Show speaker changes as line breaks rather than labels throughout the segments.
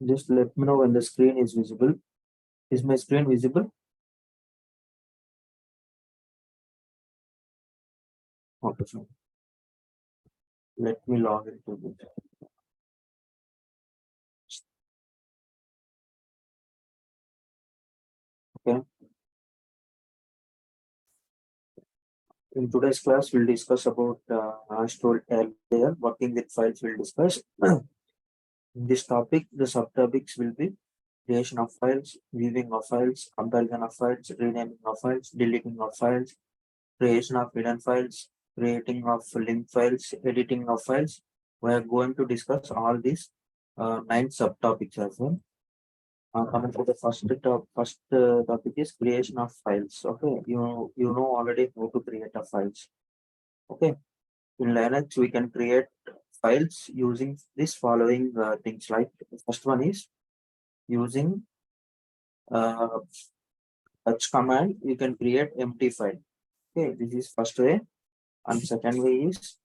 Just let me know when the screen is visible. Is my screen visible? Okay, fine. Let me log into this. Okay. In today's class, we'll discuss about, as told earlier, working with files we'll discuss. In this topic, the subtopics will be creation of files, viewing of files, comparison of files, renaming of files, deleting of files, creation of hidden files, creating of link files, editing of files. We are going to discuss all these 9 subtopics as well. Coming to the first topic is creation of files. Okay, you know already how to create a files. Okay, in Linux we can create files using this following things. Like the first one is using uh, touch command. You can create empty file. Okay, this is first way, and second way is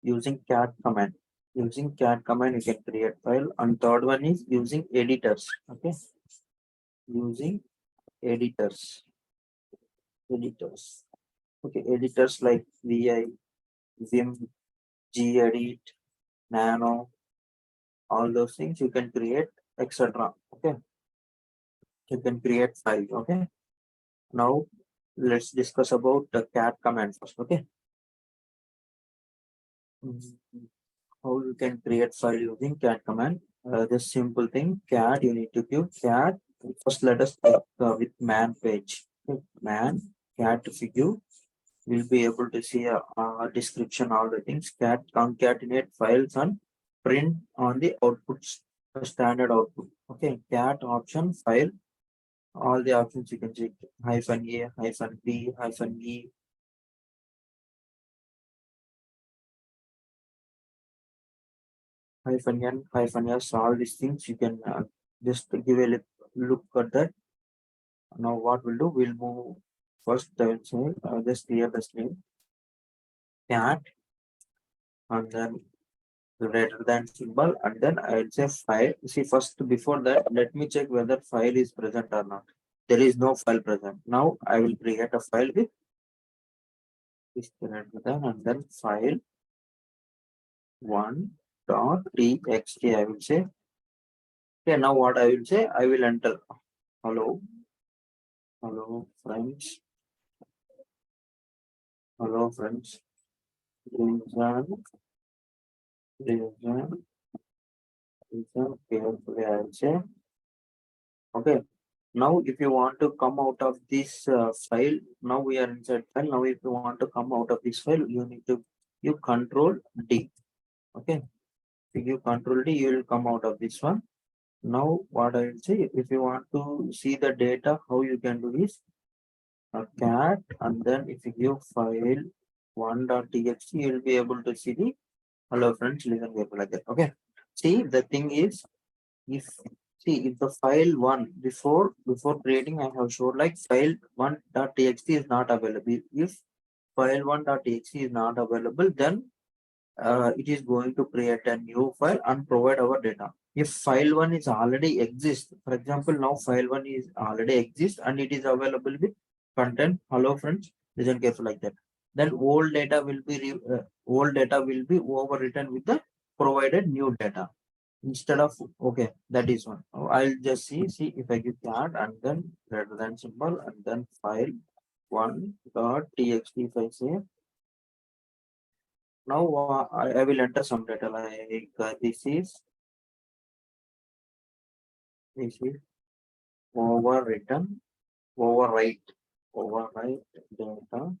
using cat command. Using cat command, you can create file, and third one is using editors. Okay, using editors. Editors. Okay, editors like VI, Vim, gedit, nano, all those things you can create, etc. Okay, you can create file. Okay, now let's discuss about the cat command first. Okay, how you can create file using cat command? Just simple thing, cat. You need to give cat. First, let us start with man page. Okay. Man cat. If you give, we'll be able to see a description, all the things. Cat concatenate files and print on the outputs, standard output. Okay, cat option file, all the options you can check. Hyphen A, hyphen B, hyphen E, hyphen N, hyphen S, all these things you can just give a look at that. Now what we'll do, we'll move first. I will say just clear the screen. Cat, and then greater than symbol, and then I'll say file. See, first before that, let me check whether file is present or not. There is no file present. Now I will create a file with this greater than, and then file 1.txt. I will say. Okay, now what I will say, I will enter hello, hello friends, hello friends. Reason, reason, reason carefully. I will say. Okay. Now, if you want to come out of this file, now we are inside file. Now, if you want to come out of this file, you need to give Control D. Okay. If you give Control D, you will come out of this one. Now, what I will say, if you want to see the data, how you can do is a cat, and then if you give file 1.txt, you will be able to see the hello friends, listen carefully like that. Okay. See, the thing is, if see if the file one before creating, I have showed like file 1.txt is not available. If file 1.txt is not available, then it is going to create a new file and provide our data. If file one is already exist, for example, now file one is already exist and it is available with content hello friends, listen careful like that, then old data will be overwritten with the provided new data instead of. Okay, that is one. I'll just see if I give that, and then greater than symbol, and then file 1.txt. If I say now, I will enter some data like this is overwritten, overwrite data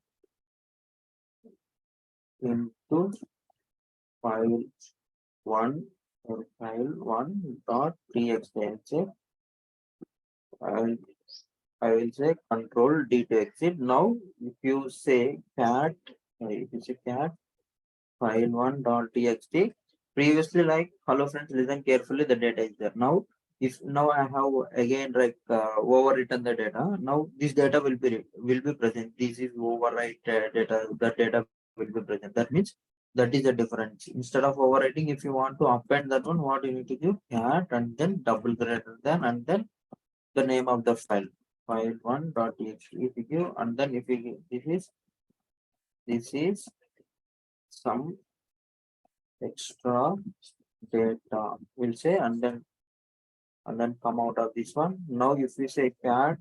into file one, or file 1.txt. I I will say Control D to exit. Now, if you say cat, file 1.txt, previously like hello friends, listen carefully, the data is there. Now, if now I have again like overwritten the data, now this data will be present. This is overwrite data. The data will be present. That means That is the difference. Instead of overwriting, if you want to append that one, what you need to give? Cat and then double greater than and then the name of the file. File1.txt if you give, and then if you give this is some extra data, we'll say, and then come out of this one. Now if we say cat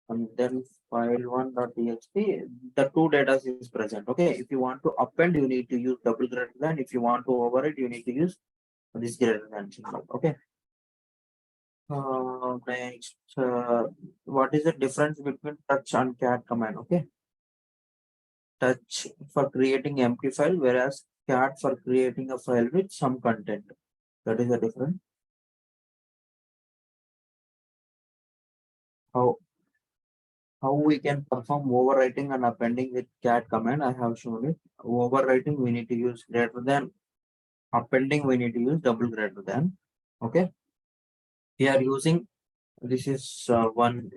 and then file1.txt, the two data is present. Okay, if you want to append, you need to use double greater than. If you want to overwrite, you need to use this greater than symbol. Okay. Next, what is the difference between touch and cat command? Okay, touch for creating empty file, whereas cat for creating a file with some content. That is the difference. How how we can perform overwriting and appending with cat command? I have shown it. Overwriting we need to use greater than. Appending we need to use double greater than. Okay, we are using. This is one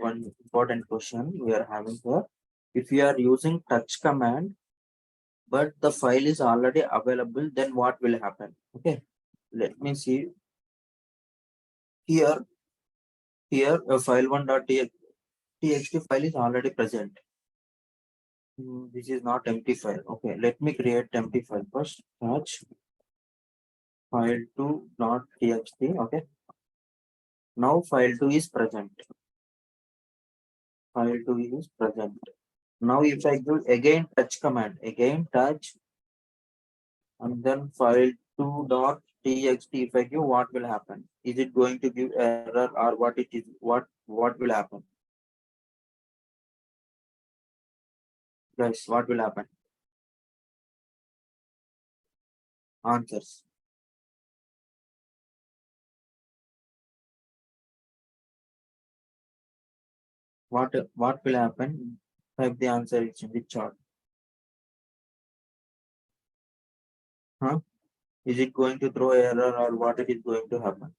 important question we are having here. If we are using touch command, but the file is already available, then what will happen? Okay, let me see here. Here a file1.txt file is already present. This is not empty file. Okay, let me create empty file first. Touch file2.txt. Okay, now file2 is present. File2 is present. Now if I give again touch command, again touch and then file2.txt, if I give, what will happen? Is it going to give error or what it is? What will happen? Guys, what will happen? Answers. What will happen? Type the answer in the chart. Huh? Is it going to throw error or what it is going to happen?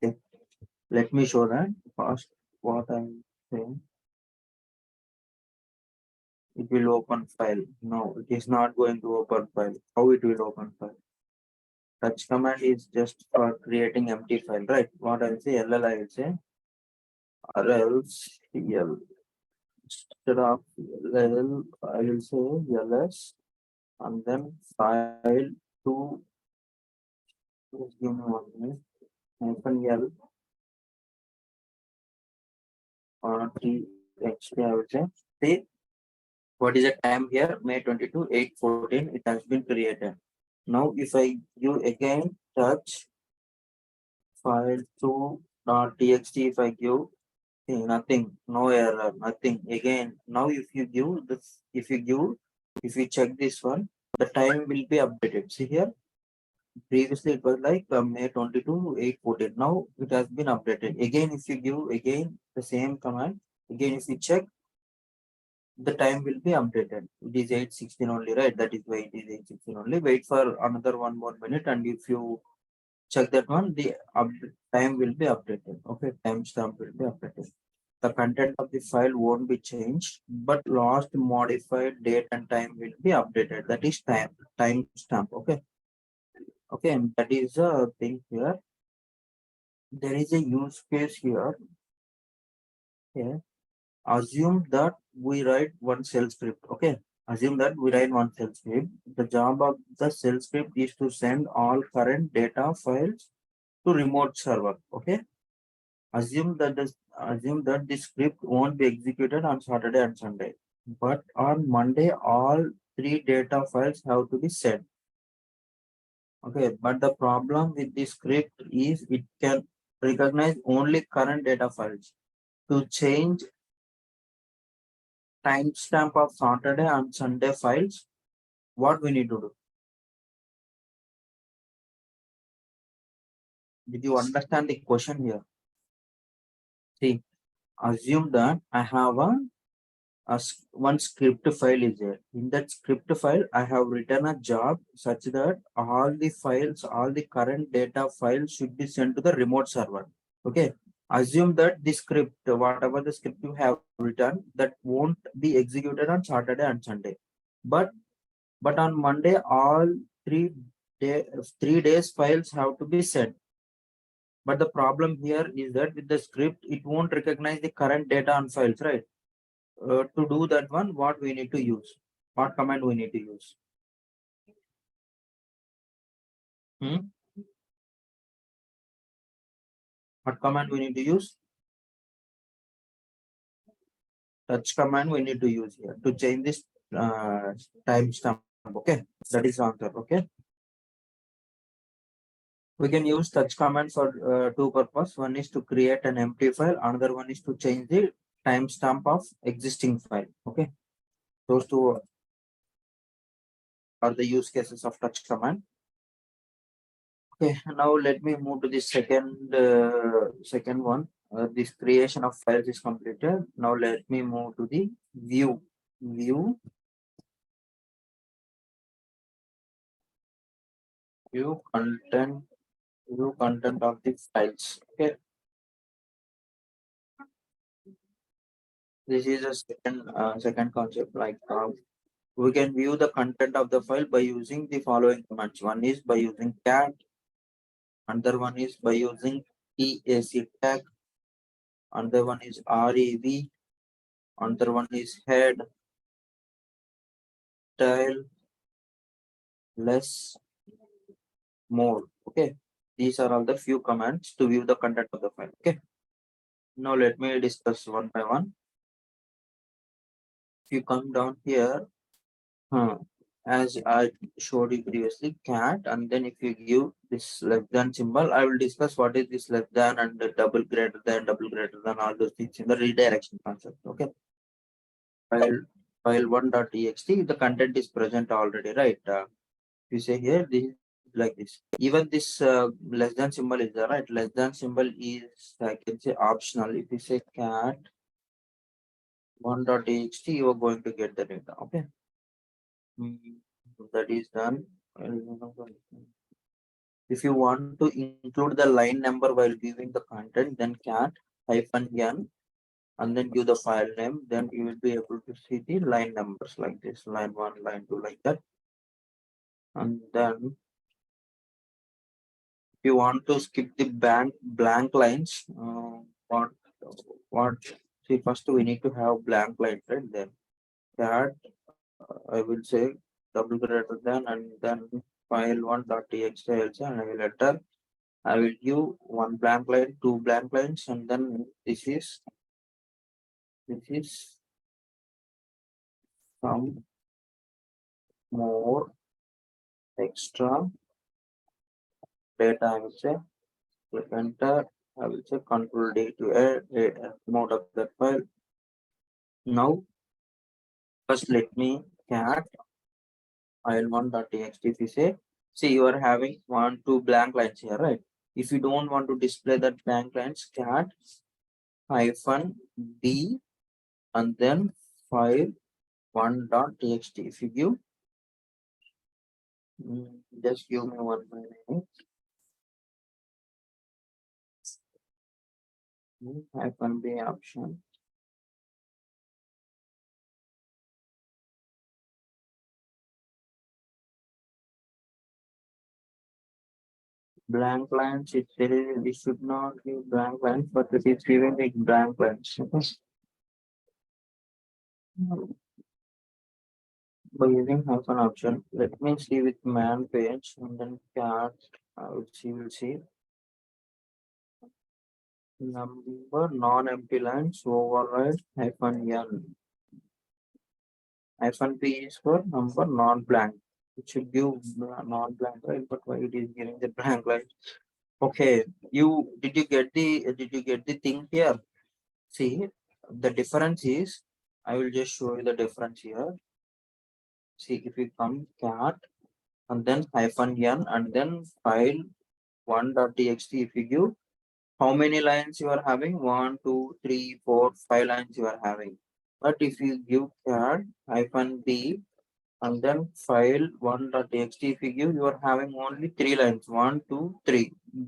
Okay. Let me show that first. What I'm saying. It will open file. No, it is not going to open file. How it will open file? Touch command is just for creating empty file, right? What I will say, ll I will say, or else l. Instead of ll, I will say ls, and then file two. Just give me 1 minute. Hyphen l or txt, I will say. See, what is the time here? May 22, 8:14. It has been created. Now, if I give again touch file2.txt, if I give, see, nothing, no error, nothing. Again, now if you give this, if you check this one, the time will be updated. See here, previously it was like May 22, 8:14. Now it has been updated. Again, if you give again the same command, again if you check, the time will be updated. It is 8:16 only, right? That is why it is 8:16 only. Wait for another 1 more minute, and if you check that one, the time will be updated. Okay, timestamp will be updated. The content of the file won't be changed, but last modified date and time will be updated. That is timestamp. Okay, okay, and that is a thing here. There is a use case here. Okay, assume that we write one shell script. Okay, assume that we write one shell script. The job of the shell script is to send all current data files to remote server. Okay, assume that the script won't be executed on Saturday and Sunday, but on Monday all three data files have to be sent. Okay, but the problem with the script is it can recognize only current data files. To change timestamp of Saturday and Sunday files, what we need to do? Did you understand the question here? See, assume that I have one script file is there. In that script file, I have written a job such that all the files, all the current data files should be sent to the remote server. Okay. Assume that the script, whatever the script you have written, that won't be executed on Saturday and Sunday. But But on Monday, all three day 3 days files have to be sent. But the problem here is that with the script, it won't recognize the current data on files, right? To do that one, what we need to use? What command we need to use? Hmm? What command we need to use? Touch command we need to use here to change this timestamp. Okay, that is the answer. Okay, we can use touch command for two purpose. One is to create an empty file. Another one is to change the timestamp of existing file. Okay, those two are the use cases of touch command. Okay, now let me move to the second one. This creation of files is completed. Now let me move to the view view content view content of the files. Okay, this is a second concept. Like we can view the content of the file by using the following commands. One is by using cat. Another one is by using TAC tag. Another one is REV. Another one is head, tail, less, more. Okay, these are all the few commands to view the content of the file. Okay, now let me discuss one by one. If you come down here, as I showed you previously, cat, and then if you give this less than symbol, I will discuss what is this less than and the double greater than, all those things in the redirection concept. Okay, file file1.txt, the content is present already, right? You say here this is like this. Even this less than symbol is there, right? Less than symbol is, I can say, optional. If you say cat 1.txt, you are going to get the data. Okay. That is done. If you want to include the line number while viewing the content, then cat -n and then give the file name, then you will be able to see the line numbers like this, line 1, line 2, like that. And then if you want to skip the blank lines, what what see, first we need to have blank lines, right? Then cat, I will say double greater than, and then file1.txt also, and I will enter. I will give one blank line, two blank lines, and then this is some more extra data. I will say click enter. I will say control D to add mode of that file. Now first let me cat file1.txt. If you say, see, you are having one, two blank lines here, right? If you don't want to display that blank lines, cat -b and then file1.txt. If you give, just give me 1 minute. -b option. Blank lines, we should not give blank lines, but it is giving the blank lines. Okay. By using hyphen option, let me see with man page and then cat. We'll see number non-empty lines override -n. -p is for number non-blank. It should give non-blank, right? But why it is giving the blank line? Okay, did you get the thing here? See, the difference is, I will just show you the difference here. See, if you come cat and then -n and then file1.txt, if you give, how many lines you are having? 1, 2, 3, 4, 5 lines you are having. But if you give cat -b and then file1.txt, if you give, you are having only 3 lines. 1, 2, 3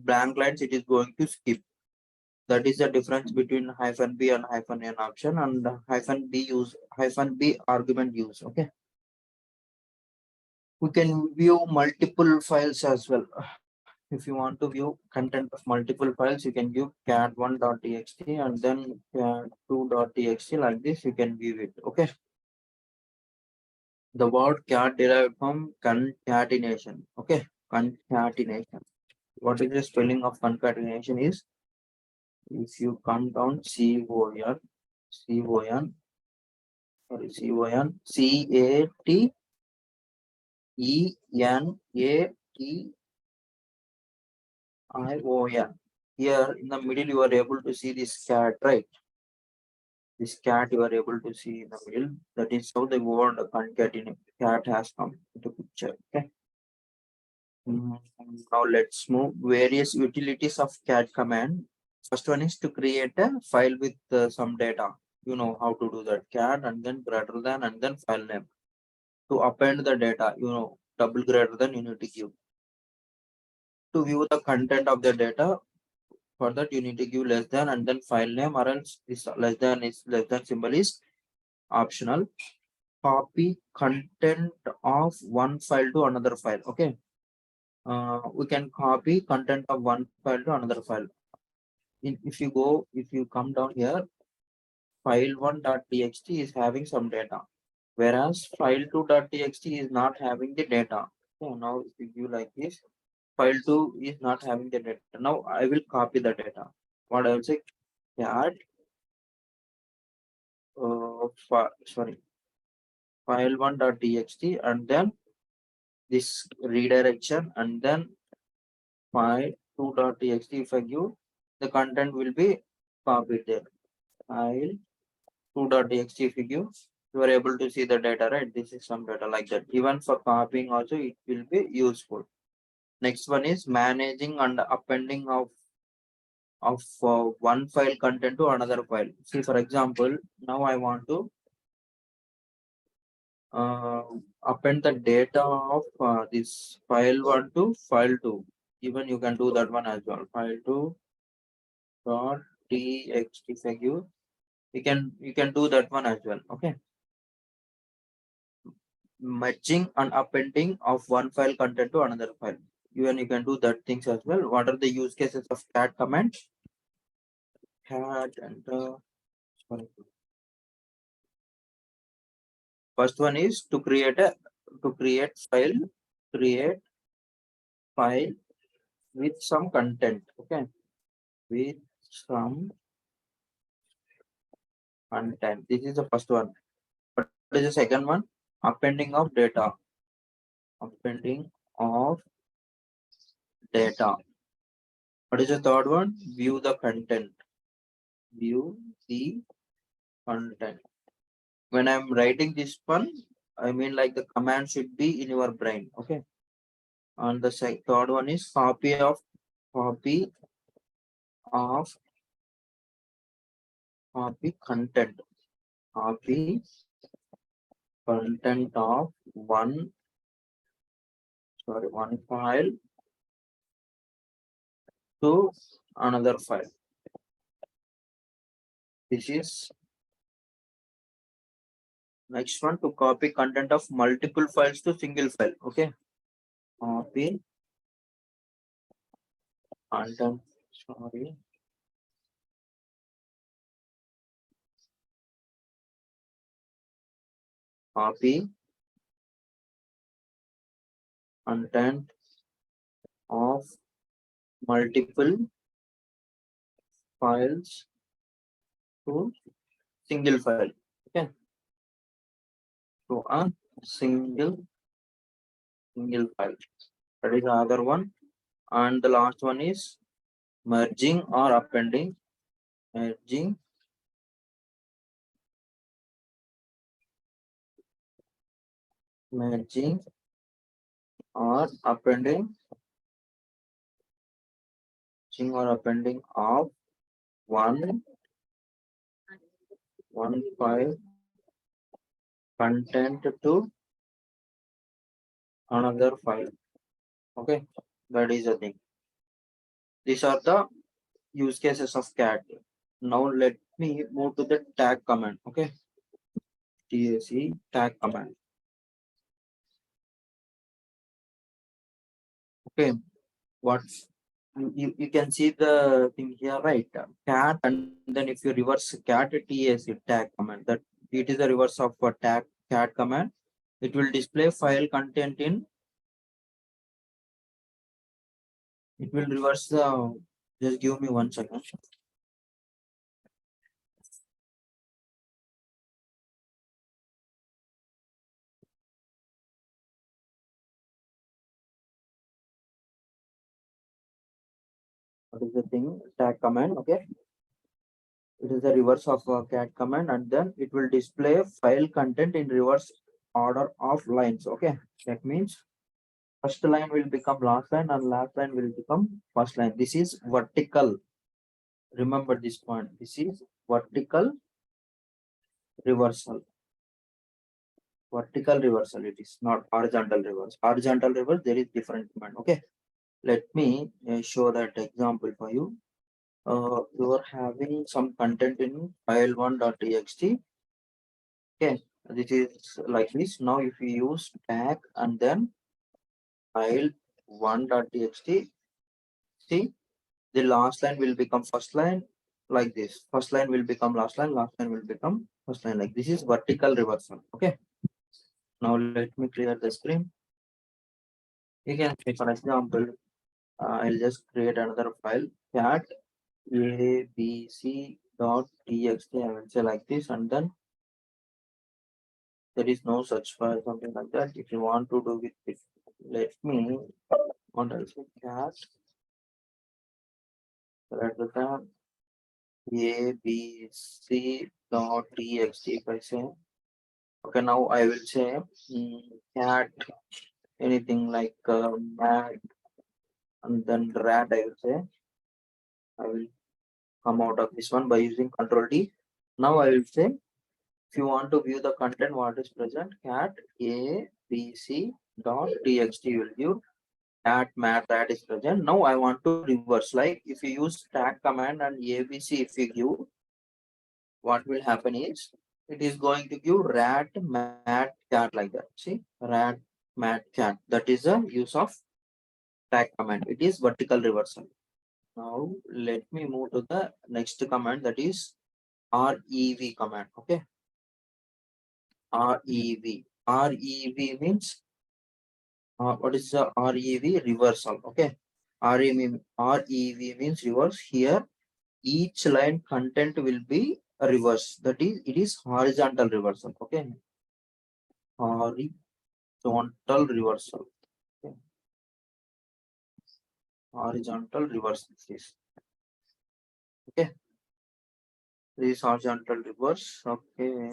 blank lines. It is going to skip. That is the difference between -b and -n option, and -b argument use. Okay. We can view multiple files as well. If you want to view content of multiple files, you can view cat1.txt and then cat2.txt. Like this, you can view it. Okay. The word cat derived from concatenation. Okay. Concatenation. What is the spelling of concatenation is, if you come down CATENATION. Here in the middle, you are able to see this cat, right? This cat you are able to see in the middle. That is how the word concatenate cat has come into picture. Okay. Mm, Now let's move various utilities of cat command. First one is to create a file with some data. You know how to do that. Cat and then greater than and then file name. To append the data, double greater than you need to give. To view the content of the data, for that you need to give less than and then file name, or else this less than symbol is optional. Copy content of one file to another file. Okay. We can copy content of one file to another file. If you come down here, file1.txt is having some data, whereas file2.txt is not having the data. So now if you view like this, file2 is not having the data. Now I will copy the data. What I will say, cat, sorry, file1.txt and then this redirection and then file2.txt. If I give, the content will be copied there. File2.txt if you give, you are able to see the data, right? This is some data like that. Even for copying also it will be useful. Next one is managing and appending of one file content to another file. See, for example, now I want to uh, append the data of this file1 to file2. Even you can do that one as well. File2.txt figure. You can do that one as well. Okay. Merging and appending of one file content to another file. Even you can do that things as well. What are the use cases of cat command? Cat and sorry. First one is to create create file with some content. Okay, with some content. This is the first one. What is the second one? Appending of data. Appending of data. What is the third one? View the content. View the content. When I'm writing this one, I mean like the command should be in your brain. Okay. And the third one is copy of content. Copy content of one file to another file. This is next one, to copy content of multiple files to single file. Okay. Copy content. Sorry. Copy content of multiple files to single file. Okay. To a single file. That is the other one. And the last one is merging or appending. Merging or appending of one file content to another file. Okay, that is the thing. These are the use cases of cat. Now let me move to the tag command. Okay, TAC tag command. Okay, what you can see the thing here, right? Cat, and then if you reverse cat TAC tag command, that it is the reverse of a tag cat command. It will display file content in. It will reverse the. Just give me 1 second. What is the thing? Tag command. Okay. It is the reverse of a cat command, and then it will display file content in reverse order of lines. Okay. That means first line will become last line and last line will become first line. This is vertical. Remember this point. This is vertical reversal. Vertical reversal. It is not horizontal reverse. Horizontal reverse, there is different command. Okay. Let me show that example for you. You are having some content in file1.txt. Okay. This is like this. Now, if you use tag and then file1.txt, see, the last line will become first line like this. First line will become last line will become first line. Like this is vertical reversal. Okay. Now let me clear the screen. You can see, for example, I'll just create another file cat abc.txt. I will say like this, and then there is no such file, something like that. If you want to do with it, let me what else cat at the time abc.txt. If I say okay, now I will say cat anything like mat and then rat. I will say I will come out of this one by using Control D. Now I will say if you want to view the content what is present, cat abc dot txt will give cat mat rat is present. Now I want to reverse. Like if you use tag command and abc, if you give, what will happen is it is going to give rat mat cat like that. See, rat mat cat. That is the use of tag command. It is vertical reversal. Now let me move to the next command, that is rev command. Okay. Rev means what is the rev? Reversal. Okay. Rev means reverse. Here each line content will be a reverse. That is, it is horizontal reversal. Okay. Horizontal reversal. Okay. Horizontal reversal. Okay. This is horizontal reverse. Okay.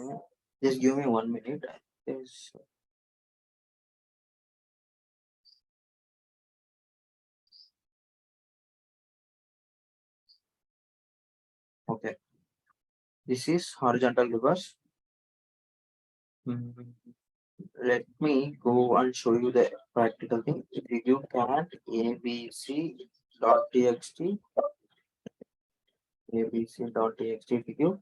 Just give me 1 minute. Yes. Okay. This is horizontal reverse. Mhm. Let me go and show you the practical thing. If you give cat abc.txt, abc.txt, if you give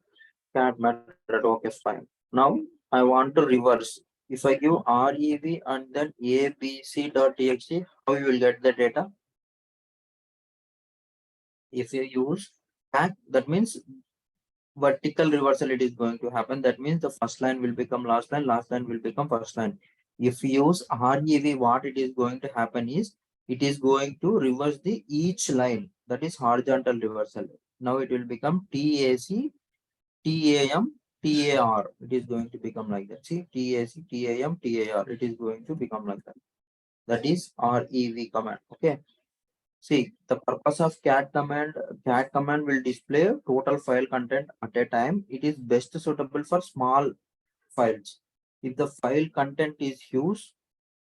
cat method, okay, fine. Now I want to reverse. If I give rev and then abc.txt, how you will get the data? If you use tag, that means vertical reversal it is going to happen. That means the first line will become last line will become first line. If you use rev, what it is going to happen is it is going to reverse the each line, that is horizontal reversal. Now it will become tac tam tar. It is going to become like that. See, tac tam tar, it is going to become like that. That is rev command. Okay. See, the purpose of cat command will display total file content at a time. It is best suitable for small files. If the file content is huge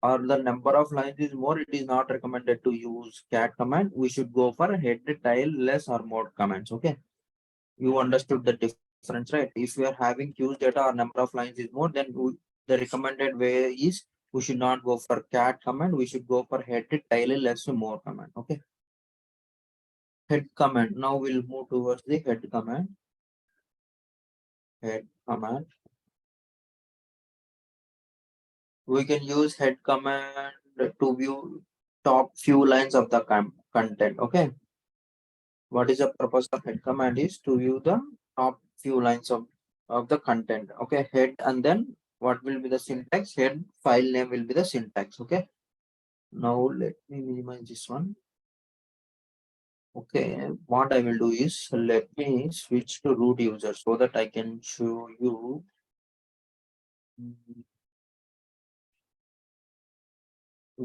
or the number of lines is more, it is not recommended to use cat command. We should go for head, tile, less or more commands. Okay. You understood the difference, right? If we are having huge data or number of lines is more, then the recommended way is we should not go for cat command. We should go for head, tile, less, more command. Okay. Head command. Now we'll move towards the head command. Head command. We can use head command to view top few lines of the content. Okay, what is the purpose of head command is to view the top few lines of the content. Okay, head, and then what will be the syntax? Head, file name will be the syntax. Okay, now let me minimize this one. Okay, what I will do is let me switch to root user so that I can show you.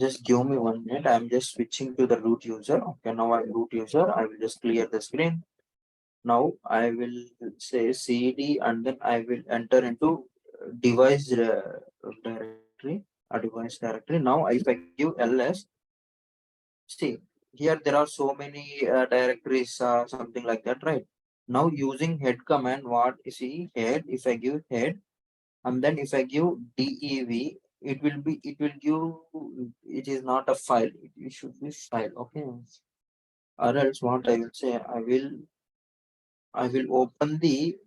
Just give me 1 minute. I'm just switching to the root user. Okay, now I'm root user. I will just clear the screen. Now I will say cd, and then I will enter into device directory, a device directory. Now if I give ls, see here there are so many directories, something like that, right? Now using head command, what you see head, if I give head, and then if I give dev, it will give, it is not a file, it should be file. Okay, or else what I will say, I will open the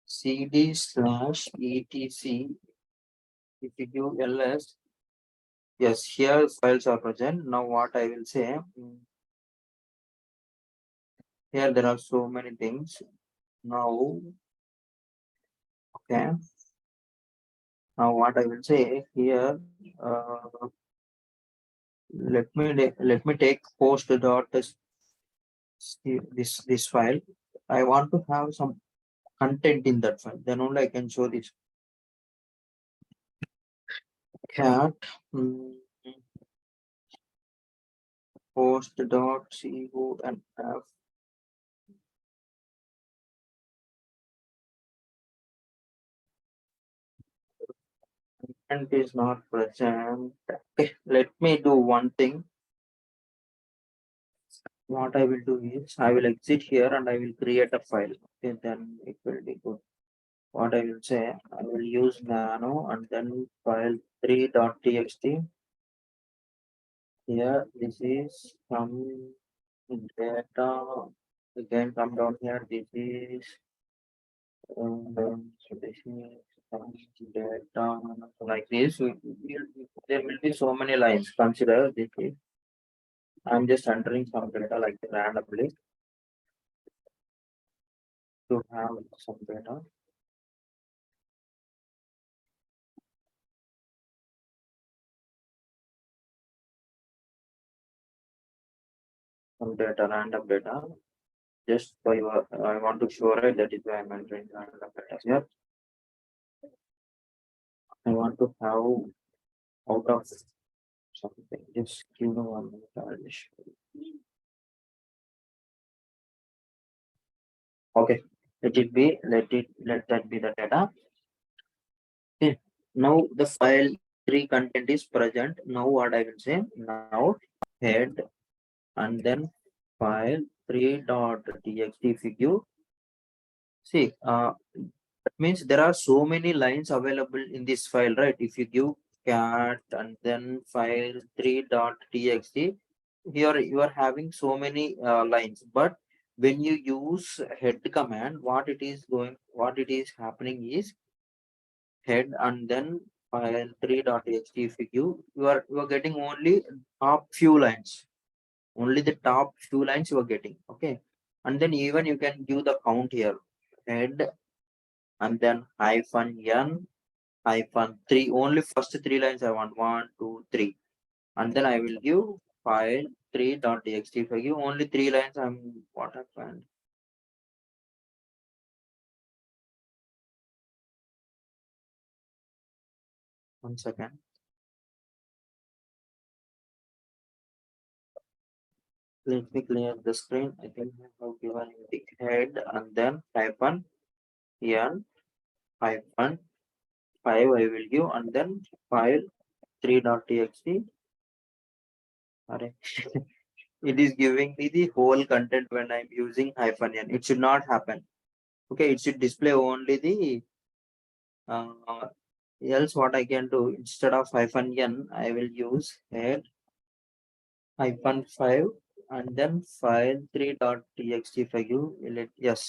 cd/etc. If you give ls, yes, here files are present. Now what I will say, here there are so many things. Now, okay, now what I will say here, let me take post dot this file. I want to have some content in that file. Then only I can show this cat post dot conf. And is not present. Okay, let me do one thing. What I will do is I will exit here and I will create a file. Okay, then it will be good. What I will say, I will use nano and then file 3.txt. Here, this is some data. Again, come down here. This is so this is some data like this. There will be so many lines. Consider this is. I'm just entering some data like randomly to have some data. Some data, random data. Just for your, I want to show it. That is why I'm entering random data here. I want to have out of something. Just give me 1 minute. I'll just show you. Okay. Let that be the data. Okay. Now the file 3 content is present. Now what I will say, now head and then file 3.txt figure. See, that means there are so many lines available in this file, right? If you give cat and then file 3.txt, here you are having so many lines. But when you use head command, what it is happening is head and then file 3.txt. If you are getting only top few lines, only the top few lines you are getting. Okay, and then even you can give the count here, head and then -n -3. Only first 3 lines I want, 1 2 3, and then I will give file 3.txt. If I give only 3 lines, I'm what happened. 1 second. Let me clear the screen. I think I have given the head and then -n -5 I will give, and then file 3.txt. Alright. It is giving me the whole content when I'm using -n. It should not happen. Okay, it should display only the else what I can do, instead of -n, I will use head -5 and then file 3.txt. If I give yes,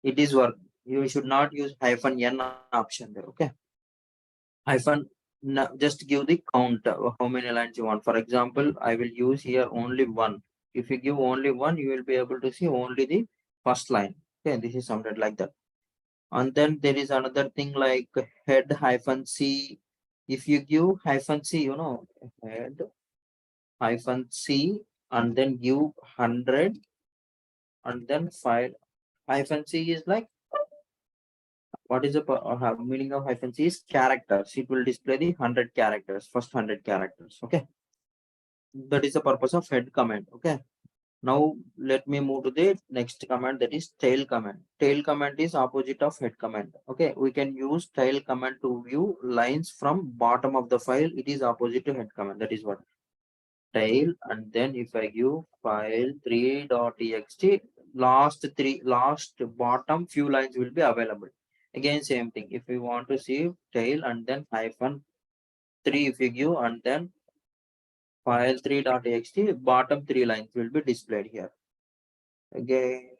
it is work. You should not use -n option there. Okay, hyphen Now just give the count how many lines you want. For example, I will use here only one. If you give only one, you will be able to see only the first line. Okay, this is something like that. And then there is another thing like head hyphen c. If you give hyphen c, head hyphen c and then give 100 and then file hyphen c is like what is the meaning of hyphen c is characters. It will display the 100 characters, first 100 characters. Okay, that is the purpose of head command. Okay, now let me move to the next command, that is tail command. Tail command is opposite of head command. Okay, we can use tail command to view lines from bottom of the file. It is opposite to head command. That is what tail. And then if I give file3.txt, last bottom few lines will be available. Again same thing, if we want to see tail and then hyphen 3, if you give and then file3.txt, bottom 3 lines will be displayed here. Again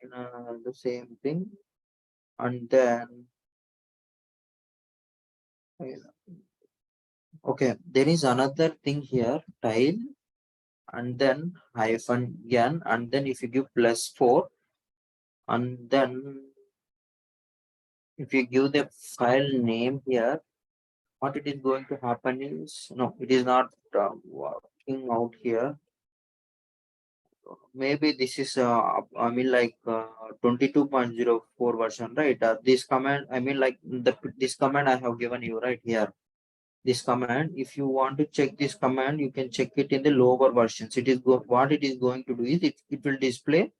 the same thing. And then okay, there is another thing here, tail and then hyphen n, and then if you give +4 and then if you give the file name here, what it is going to happen is, no, it is not working out here. Maybe this is, I mean, like 22.04 version, right? This command, I mean, like this command I have given you right here. This command, if you want to check this command, you can check it in the lower versions. It is what it is going to do is it will display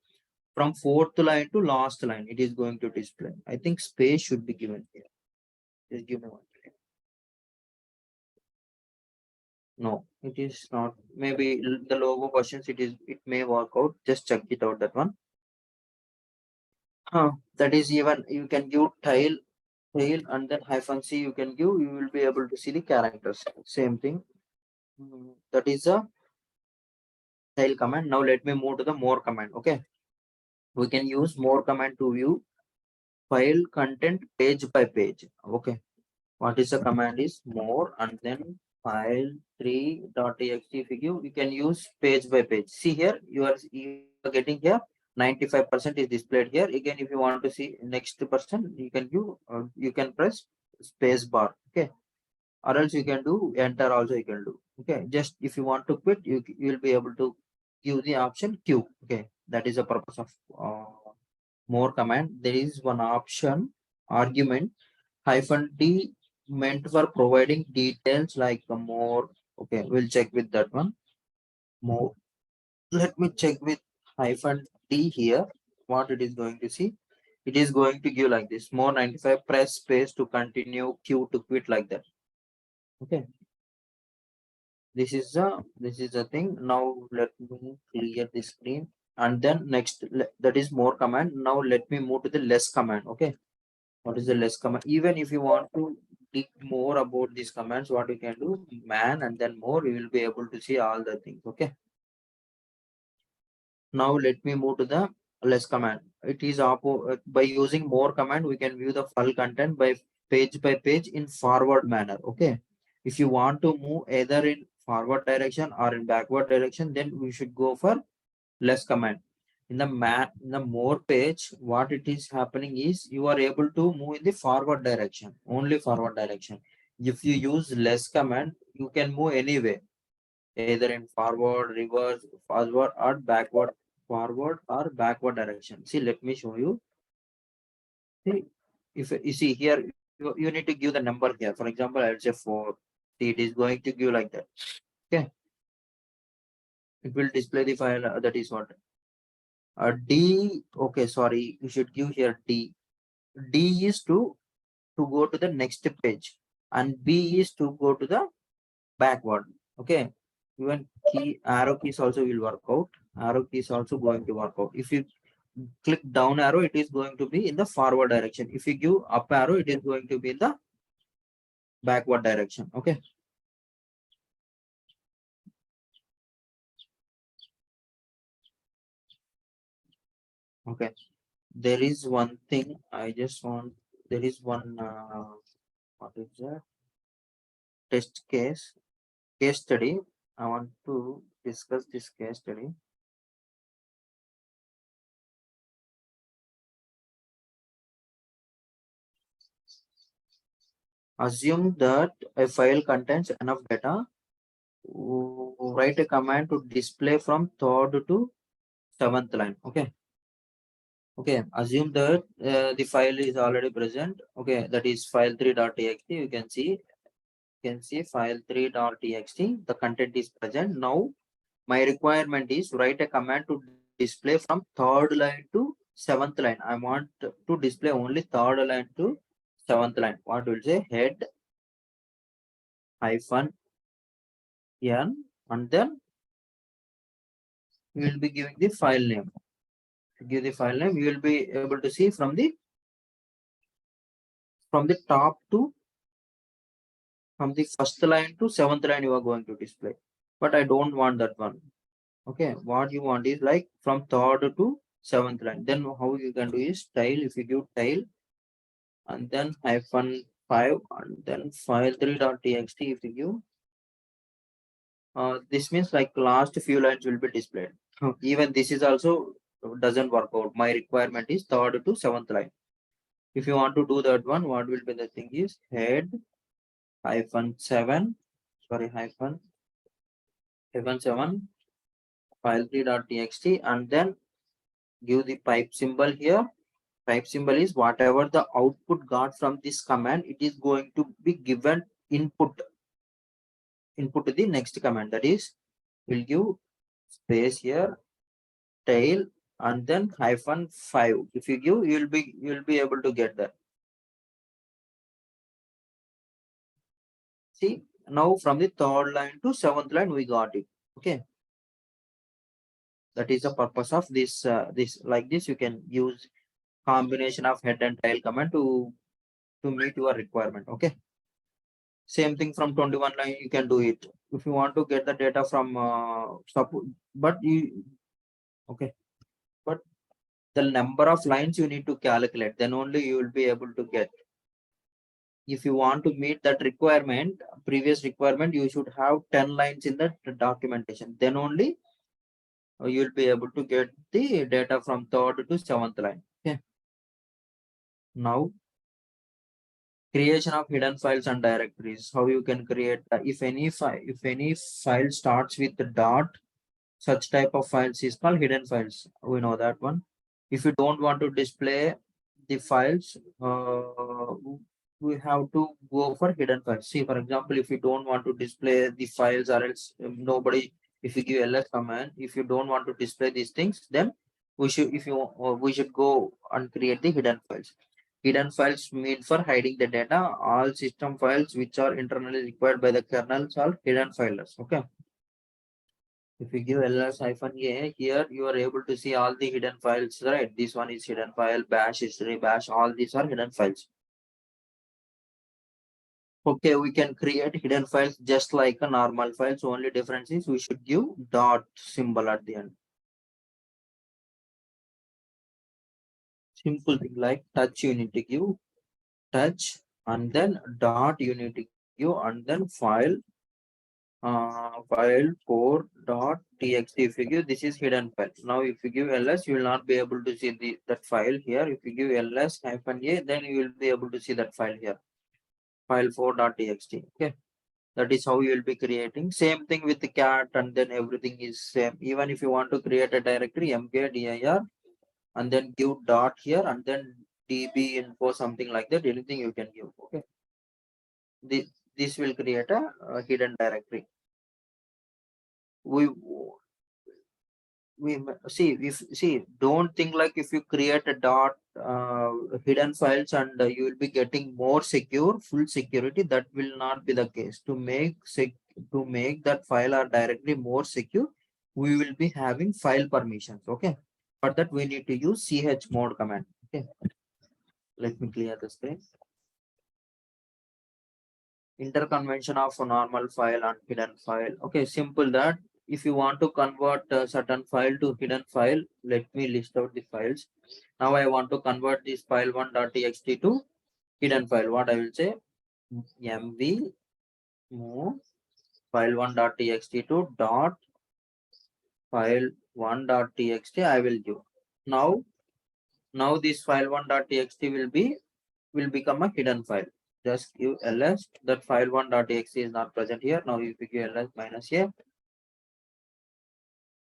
from fourth line to last line. It is going to display. I think space should be given here. Just give me one. No, it is not. Maybe the logo versions, it may work out. Just check it out, that one. That is, even you can give tail and then hyphen c you can give, you will be able to see the characters. Same thing. That is a tail command. Now let me move to the more command. Okay. We can use more command to view file content page by page. Okay. What is the command is more and then file3.txt. if you can use page by page. See here, you are getting here 95% is displayed here. Again, if you want to see next person, you can give you can press space bar. Okay, or else you can do enter also, you can do. Okay, just if you want to quit, you will be able to give the option q. Okay, that is the purpose of more command. There is one option argument -d meant for providing details like more. Okay, we'll check with that one. More. Let me check with -d here. What it is going to see. It is going to give like this. More 95, press space to continue, Q to quit, like that. Okay. This is the thing. Now let me clear the screen. And then next, that is more command. Now let me move to the less command. Okay. What is the less command? Even if you want to dig more about these commands, what you can do, man and then more, you will be able to see all the things. Okay. Now let me move to the less command. It is by using more command, we can view the file content by page in forward manner. Okay. If you want to move either in forward direction or in backward direction, then we should go for less command. In the more page, what it is happening is you are able to move in the forward direction, only forward direction. If you use less command, you can move anyway, either in forward, reverse, forward or backward, forward or backward direction. See, let me show you. See, if you see here, you need to give the number here. For example, I will say 4. See, it is going to give like that. Okay, it will display the file. That is what D. Okay, sorry, you should give here D. D is to go to the next page, and B is to go to the backward. Okay, even key arrow keys also will work out. Arrow keys also going to work out. If you click down arrow, it is going to be in the forward direction. If you give up arrow, it is going to be in the backward direction. Okay. Okay. There is one thing I just want. There is one. What is that? test case study. I want to discuss this case study. Assume that a file contains enough data. Write a command to display from third to seventh line. Okay. Okay. Assume that the file is already present. Okay. That is file3.txt. You can see file3.txt. The content is present. Now my requirement is write a command to display from third line to seventh line. I want to display only third line to seventh line. What will say? Head hyphen n, and then we will be giving the file name. To give the file name, you will be able to see from the top to from the first line to seventh line you are going to display. But I don't want that one. Okay, what you want is like from third to seventh line. Then how you can do is style. If you give style and then hyphen 5 and then file3.txt, if you give this means like last few lines will be displayed. Even this is also doesn't work out. My requirement is third to seventh line. If you want to do that one, what will be the thing is head hyphen 7, sorry, hyphen 7 file3.txt, and then give the pipe symbol here. Pipe symbol is whatever the output got from this command, it is going to be given input to the next command. That is, we'll give space here, tail, and then hyphen 5. If you give, you'll be able to get that. See, now from the third line to seventh line we got it. Okay, that is the purpose of this. Like this you can use combination of head and tail command to meet your requirement. Okay, same thing from 21 line you can do it. If you want to get the data from but you okay, but the number of lines you need to calculate, then only you will be able to get. If you want to meet that requirement, previous requirement, you should have 10 lines in the documentation. Then only you will be able to get the data from third to seventh line. Okay. Now, creation of hidden files and directories. How you can create if any file starts with the dot, such type of files is called hidden files. We know that one. If you don't want to display the files, we have to go for hidden files. See, for example, if you don't want to display the files, or else nobody, if you give ls command, if you don't want to display these things, then we should go and create the hidden files. Hidden files mean for hiding the data. All system files which are internally required by the kernels are hidden files. Okay. If you give ls-a, here you are able to see all the hidden files, right? This one is hidden file, bash history, bash, all these are hidden files. Okay, we can create hidden files just like a normal files. Only difference is we should give dot symbol at the end. Simple thing like touch you need to give touch, and then dot you need to give, and then file file4.txt. if you give, this is hidden file. Now if you give ls, you will not be able to see that file here. If you give ls-a, then you will be able to see that file here, file4.txt. okay, that is how you will be creating. Same thing with the cat, and then everything is same. Even if you want to create a directory mkdir, and then give dot here, and then db info, something like that, anything you can give. Okay, this will create a hidden directory. We see, don't think like if you create a dot hidden files and you will be getting more secure, full security. That will not be the case. To make that file or directory more secure, we will be having file permissions. Okay, for that we need to use chmod command. Okay, let me clear the screen. Interconvention of a normal file and hidden file. Okay, simple that. If you want to convert a certain file to hidden file, let me list out the files. Now I want to convert this file1.txt to hidden file. What I will say, mv move file1.txt to dot file1.txt I will give. Now this file1.txt will become a hidden file. Just give ls that file1.txt is not present here. Now if you give ls minus a,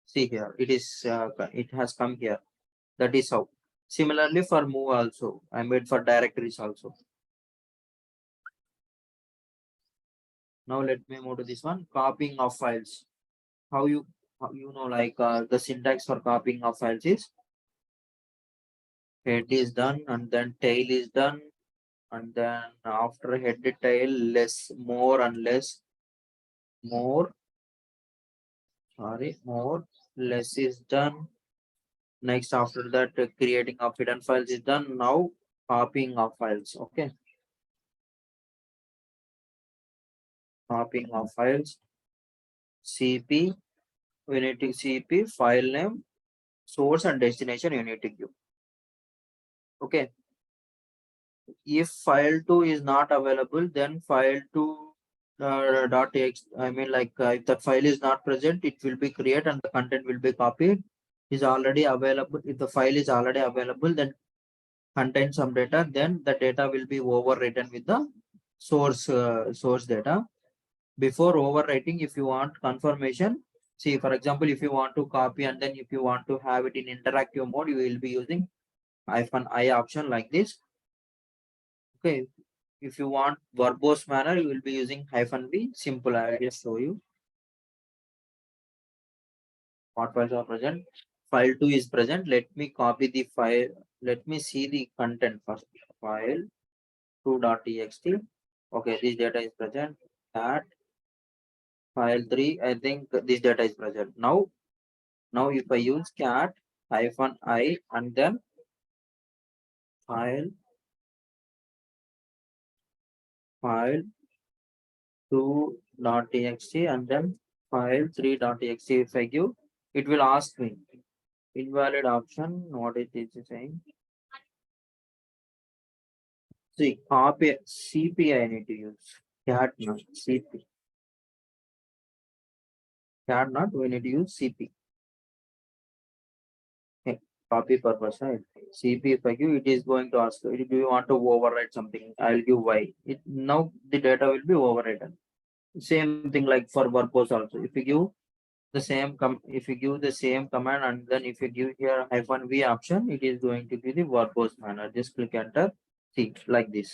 see here it has come here. That is how. Similarly for move also, I made for directories also. Now let me move to this one, copying of files. How you know like the syntax for copying of files is head is done and then tail is done, and then after head tail less more and less more more less is done. Next after that creating of hidden files is done. Now copying of files. Okay, copying of files, cp, we need to cp file name, source and destination you need to give. Okay, if file2 is not available, then file2 dot txt, I mean like if the file is not present, it will be created and the content will be copied. Is already available. If the file is already available, then contain some data, then the data will be overwritten with the source data. Before overwriting, if you want confirmation, see for example, if you want to copy and then if you want to have it in interactive mode, you will be using -i option like this. Okay, if you want verbose manner, you will be using -v. Simple, I will just show you what files are present. File2 is present. Let me copy the file. Let me see the content first. File2.txt. Okay, this data is present. That file3, I think this data is present. Now if I use cat -i and then file2.txt and then file3.txt, if I give, it will ask me invalid option. What it is saying? See, copy cp I need to use. Cat not cp. Cat not, we need to use cp. Okay. Copy purpose, right? CP if I give, it is going to ask, do you want to overwrite something? I'll give y. Now the data will be overwritten. Same thing like for verbose also. If you give the same command and then if you give here -v option, it is going to be the verbose manner. Just click enter. See, like this.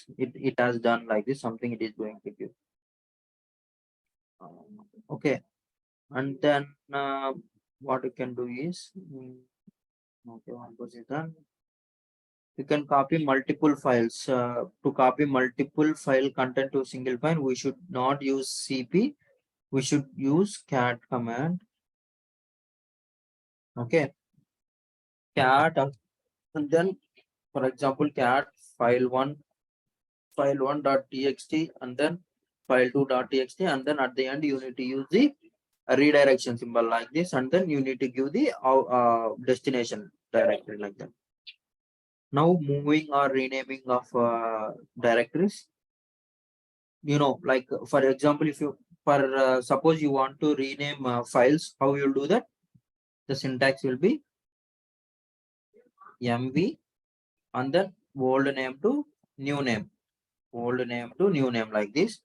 It has done like this, something it is going to give. Okay. And then what you can do is okay, verbose is done. You can copy multiple files. To copy multiple file content to a single file, we should not use cp. We should use cat command. Okay, cat and then for example cat file1 .txt and then file2.txt and then at the end you need to use the redirection symbol like this and then you need to give the destination directory like that. Now moving or renaming of directories, you know, like for example, if you for suppose you want to rename files, how you'll do that? The syntax will be mv and then old name to new name, old name to new name like this.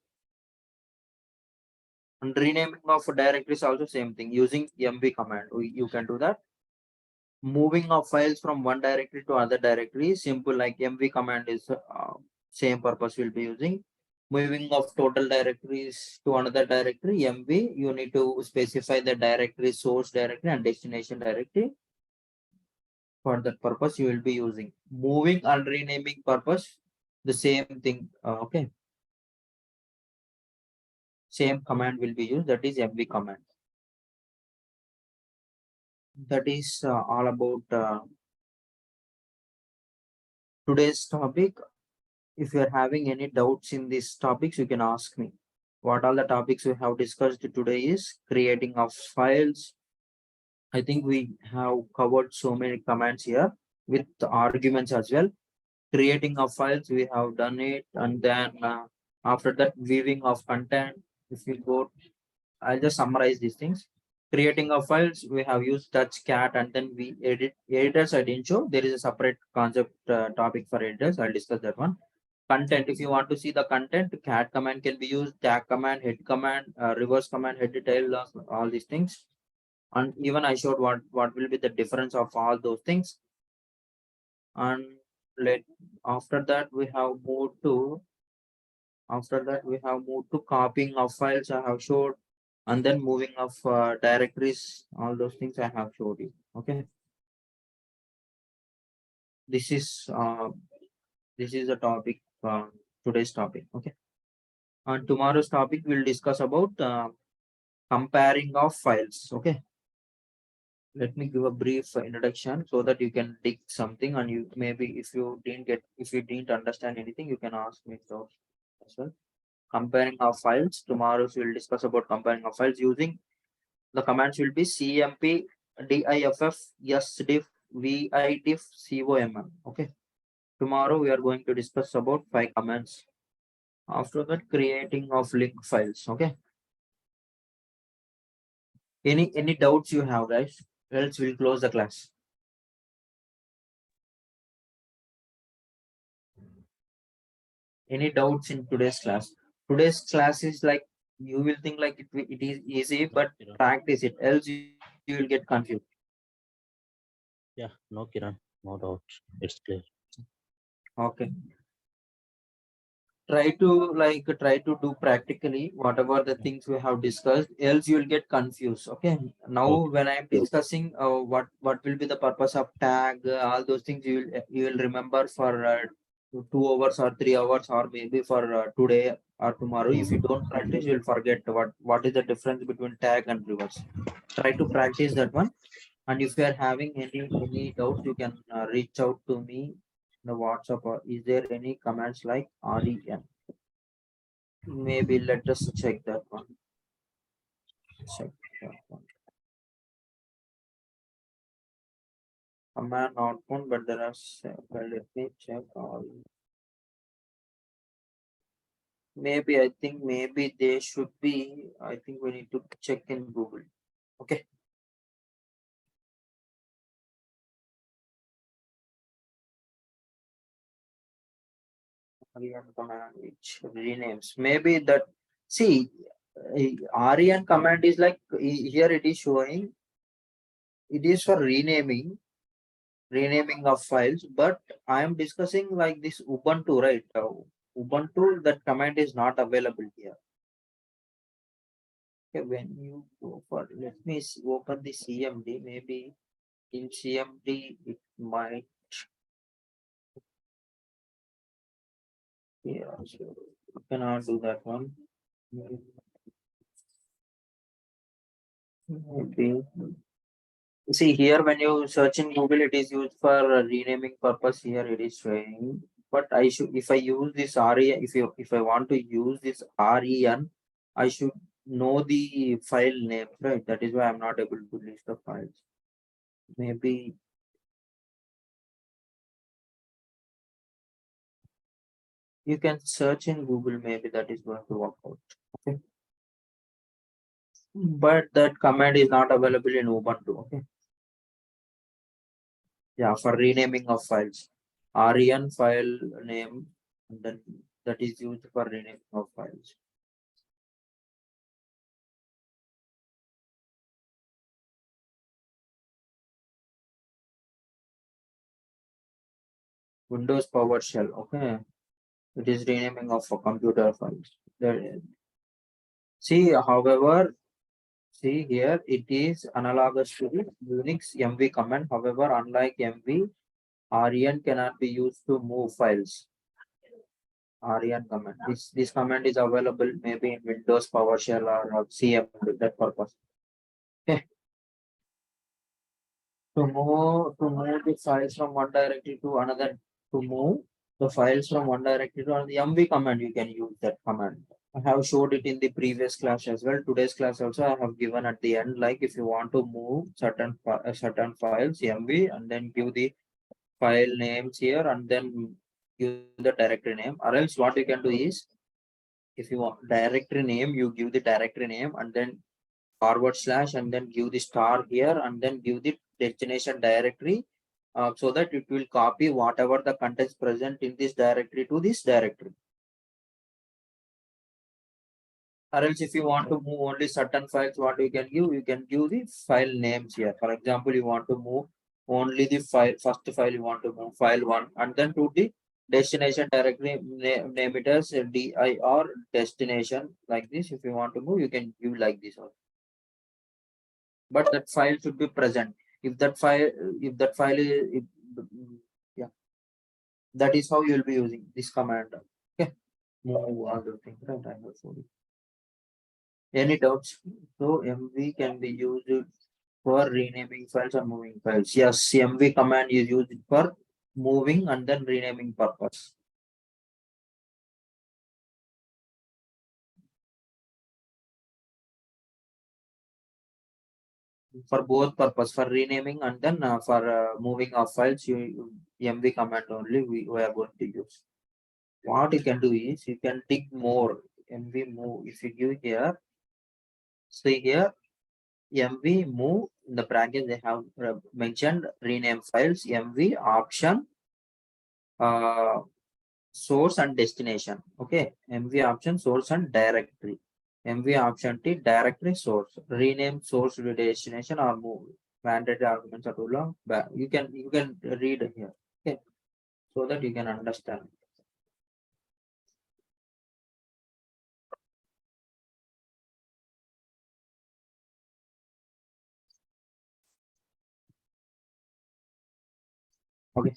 And renaming of directories also same thing using mv command. You can do that. Moving of files from one directory to other directory, simple like mv command is same purpose we'll be using. Moving of total directories to another directory, mv, you need to specify the directory, source directory and destination directory. For that purpose, you will be using. Moving and renaming purpose, the same thing. Okay. Same command will be used, that is mv command. That is all about today's topic. If you are having any doubts in these topics, you can ask me. What all the topics we have discussed today is creating of files. I think we have covered so many commands here with arguments as well. Creating of files, we have done it. And then after that, viewing of content. if you go, I'll just summarize these things. Creating of files, we have used touch cat, and then we edit editors. I didn't show. There is a separate concept topic for editors. I'll discuss that one. Content, if you want to see the content, cat command can be used, tag command, head command, reverse command, head detail, all these things. And even I showed what will be the difference of all those things. And let after that we have moved to copying of files. I have showed, and then moving of directories. All those things I have showed you. Okay, this is uh, this is the topic, today's topic. Okay, and tomorrow's topic we'll discuss about comparing of files. Okay, let me give a brief introduction so that you can dig something, and you maybe if you didn't understand anything, you can ask me so as well. Comparing of files. Tomorrow we'll discuss about comparing of files using the commands will be cmp, diff, sdiff, vidiff, com. Okay. Tomorrow we are going to discuss about 5 commands. After that, creating of link files. Okay. Any doubts you have, guys? Else we'll close the class. Any doubts in today's class? Today's class is like you will think like it is easy, but practice it. Else you will get confused.
Yeah, no, Kiran, no doubt. It's clear.
Okay. Try to do practically whatever the things we have discussed, else you will get confused. Okay, now
Okay.
when I'm discussing what will be the purpose of tag, all those things you will remember for 2 hours or 3 hours, or maybe for today or tomorrow. If you
Mhm.
don't practice, you'll forget what is the difference between tag and reverse. Try to practice that one. And if you are having any doubts, you can reach out to me in the WhatsApp. Or is there any comments like REN? Maybe let us check that one. Check that one. Command not found, but there are several. Let me check all. Maybe I think maybe they should be. I think we need to check in Google. Okay. REN command which renames. Maybe that. See, REN command is like here it is showing. It is for renaming of files, but I am discussing like this Ubuntu, right? Ubuntu, that command is not available here. Okay, when you go for, let me open the CMD, maybe in CMD it might, yeah, so you cannot do that one. Maybe. See here when you search in Google, it is used for renaming purpose. Here it is showing. But I should, if I use this REN, if I want to use this REN, I should know the file name, right? That is why I'm not able to list the files. Maybe you can search in Google, maybe that is going to work out. Okay. But that command is not available in Ubuntu. Okay. Yeah, for renaming of files. REN file name, and then that is used for renaming of files. Windows PowerShell. Okay. It is renaming of a computer files. See, however, see here it is analogous to the Unix MV command. However, unlike MV, REN cannot be used to move files. REN command. This command is available maybe in Windows PowerShell or CMD that purpose. Okay. To move the files from one directory to another, to move the files from one directory to another, MV command, you can use that command. I have showed it in the previous class as well. Today's class also I have given at the end, like if you want to move certain files, MV, and then give the file names here, and then give the directory name. Or else what you can do is, if you want directory name, you give the directory name and then forward slash and then give the star here and then give the destination directory, so that it will copy whatever the contents present in this directory to this directory. Or else if you want to move only certain files, what you can give the file names here. For example, you want to move only the file, first file you want to move file one, and then to the destination directory, name it as dir destination, like this. If you want to move, you can give like this also. But that file should be present. If that file is, yeah, that is how you will be using this command. Okay, move other thing, right? I will show you. Any doubts? So MV can be used for renaming files or moving files. Yes, MV command is used for moving and then renaming purpose. For both purpose, for renaming and then for moving of files, MV command only we are going to use. What you can do is you can dig more. MV move. If you give here, see here, MV move in the bracket they have mentioned rename files, MV option, source and destination. Okay, MV option, source and directory. MV option T, directory, source. Rename source to destination or move. Mandatory arguments are too long. But you can read here. Okay, so that you can understand. Okay.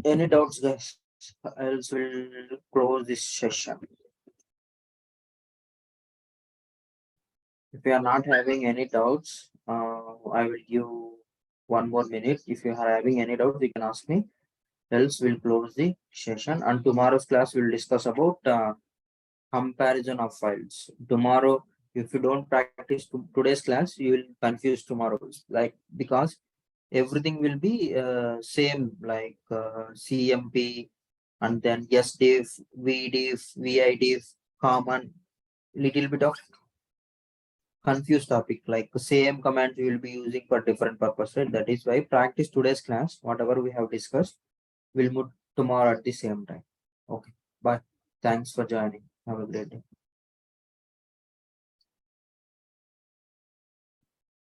Any doubts, guys? Else we'll close this session. If you are not having any doubts, I will give 1 more minute. If you are having any doubts, you can ask me. Else, we'll close the session. And tomorrow's class, we'll discuss about comparison of files. Tomorrow, if you don't practice today's class, you will confuse tomorrow's. Like, because everything will be same, like CMP and then SDiff, VDiff, VIDiff, common, little bit of confused topic, like the same command you will be using for different purpose, right? That is why practice today's class, whatever we have discussed, we'll move tomorrow at the same time. Okay, bye. Thanks for joining. Have a great day.